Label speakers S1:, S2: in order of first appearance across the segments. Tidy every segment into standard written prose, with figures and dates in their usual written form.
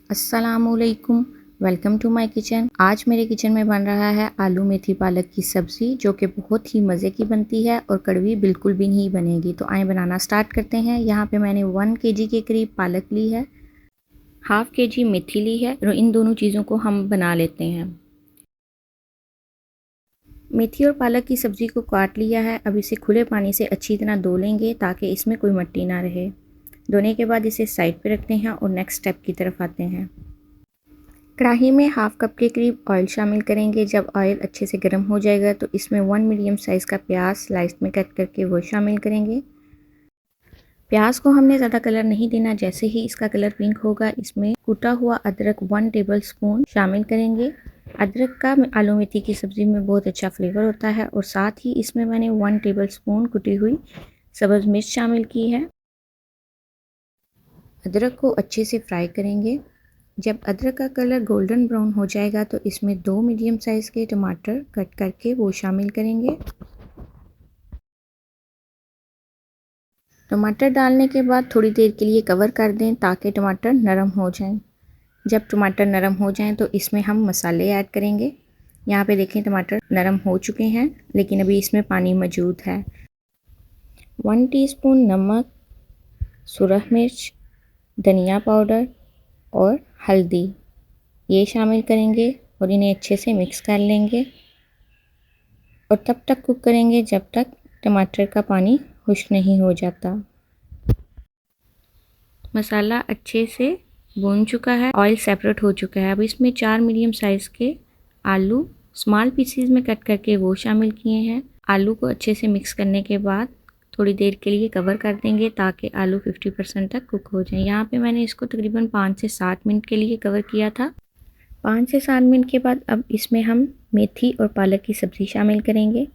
S1: अस्सलामुअलैकुम, welcome to my kitchen. आज मेरे किचन में बन रहा है आलू मेथी पालक की सब्ज़ी, जो कि बहुत ही मज़े की बनती है और कड़वी बिल्कुल भी नहीं बनेगी। तो आए बनाना स्टार्ट करते हैं। यहाँ पे मैंने 1 केजी के करीब पालक ली है, हाफ़ केजी मेथी ली है और इन दोनों चीज़ों को हम बना लेते हैं। मेथी और पालक की सब्ज़ी को काट लिया है। अब इसे खुले पानी से अच्छी तरह धो लेंगे ताकि इसमें कोई मिट्टी ना रहे। धोने के बाद इसे साइड पे रखते हैं और नेक्स्ट स्टेप की तरफ आते हैं। कढ़ाई में हाफ कप के करीब ऑयल शामिल करेंगे। जब ऑयल अच्छे से गर्म हो जाएगा तो इसमें 1 मीडियम साइज़ का प्याज स्लाइस में कट करके वो शामिल करेंगे। प्याज को हमने ज़्यादा कलर नहीं देना। जैसे ही इसका कलर पिंक होगा इसमें कुटा हुआ अदरक 1 टेबल स्पून शामिल करेंगे। अदरक का आलू मेथी की सब्ज़ी में बहुत अच्छा फ्लेवर होता है। और साथ ही इसमें मैंने 1 टेबल स्पून कुटी हुई सब्ज़ मिर्च शामिल की है। अदरक को अच्छे से फ्राई करेंगे। जब अदरक का कलर गोल्डन ब्राउन हो जाएगा तो इसमें 2 मीडियम साइज़ के टमाटर कट करके वो शामिल करेंगे। टमाटर डालने के बाद थोड़ी देर के लिए कवर कर दें ताकि टमाटर नरम हो जाएं। जब टमाटर नरम हो जाएं तो इसमें हम मसाले ऐड करेंगे। यहाँ पे देखें टमाटर नरम हो चुके हैं लेकिन अभी इसमें पानी मौजूद है। 1 टीस्पून नमक, सुरख मिर्च, धनिया पाउडर और हल्दी ये शामिल करेंगे और इन्हें अच्छे से मिक्स कर लेंगे और तब तक कुक करेंगे जब तक टमाटर का पानी खुश्क नहीं हो जाता। मसाला अच्छे से भून चुका है, ऑयल सेपरेट हो चुका है। अब इसमें 4 मीडियम साइज़ के आलू स्मॉल पीसीज में कट करके वो शामिल किए हैं। आलू को अच्छे से मिक्स करने के बाद थोड़ी देर के लिए कवर कर देंगे ताकि आलू 50% तक कुक हो जाए। यहाँ पे मैंने इसको तकरीबन 5 से 7 मिनट के लिए कवर किया था। 5 से 7 मिनट के बाद अब इसमें हम मेथी और पालक की सब्ज़ी शामिल करेंगे।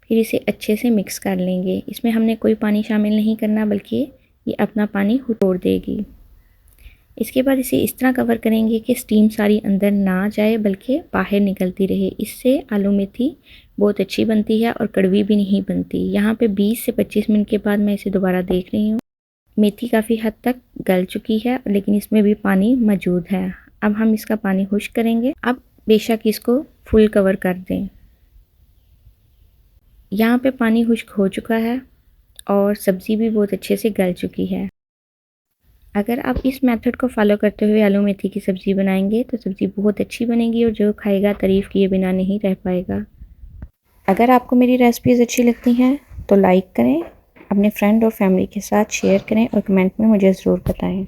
S1: फिर इसे अच्छे से मिक्स कर लेंगे। इसमें हमने कोई पानी शामिल नहीं करना बल्कि ये अपना पानी छोड़ देगी। इसके बाद इसे इस तरह कवर करेंगे कि स्टीम सारी अंदर ना जाए बल्कि बाहर निकलती रहे। इससे आलू मेथी बहुत अच्छी बनती है और कड़वी भी नहीं बनती। यहाँ पे 20 से 25 मिनट के बाद मैं इसे दोबारा देख रही हूँ। मेथी काफ़ी हद तक गल चुकी है लेकिन इसमें भी पानी मौजूद है। अब हम इसका पानी खुश्क करेंगे। अब बेशक इसको फुल कवर कर दें। यहाँ पे पानी खुश्क हो चुका है और सब्ज़ी भी बहुत अच्छे से गल चुकी है। अगर आप इस मेथड को फॉलो करते हुए आलू मेथी की सब्ज़ी बनाएंगे तो सब्ज़ी बहुत अच्छी बनेगी और जो खाएगा तारीफ़ किए बिना नहीं रह पाएगा। अगर आपको मेरी रेसिपीज़ अच्छी लगती हैं तो लाइक करें, अपने फ्रेंड और फैमिली के साथ शेयर करें और कमेंट में मुझे ज़रूर बताएं।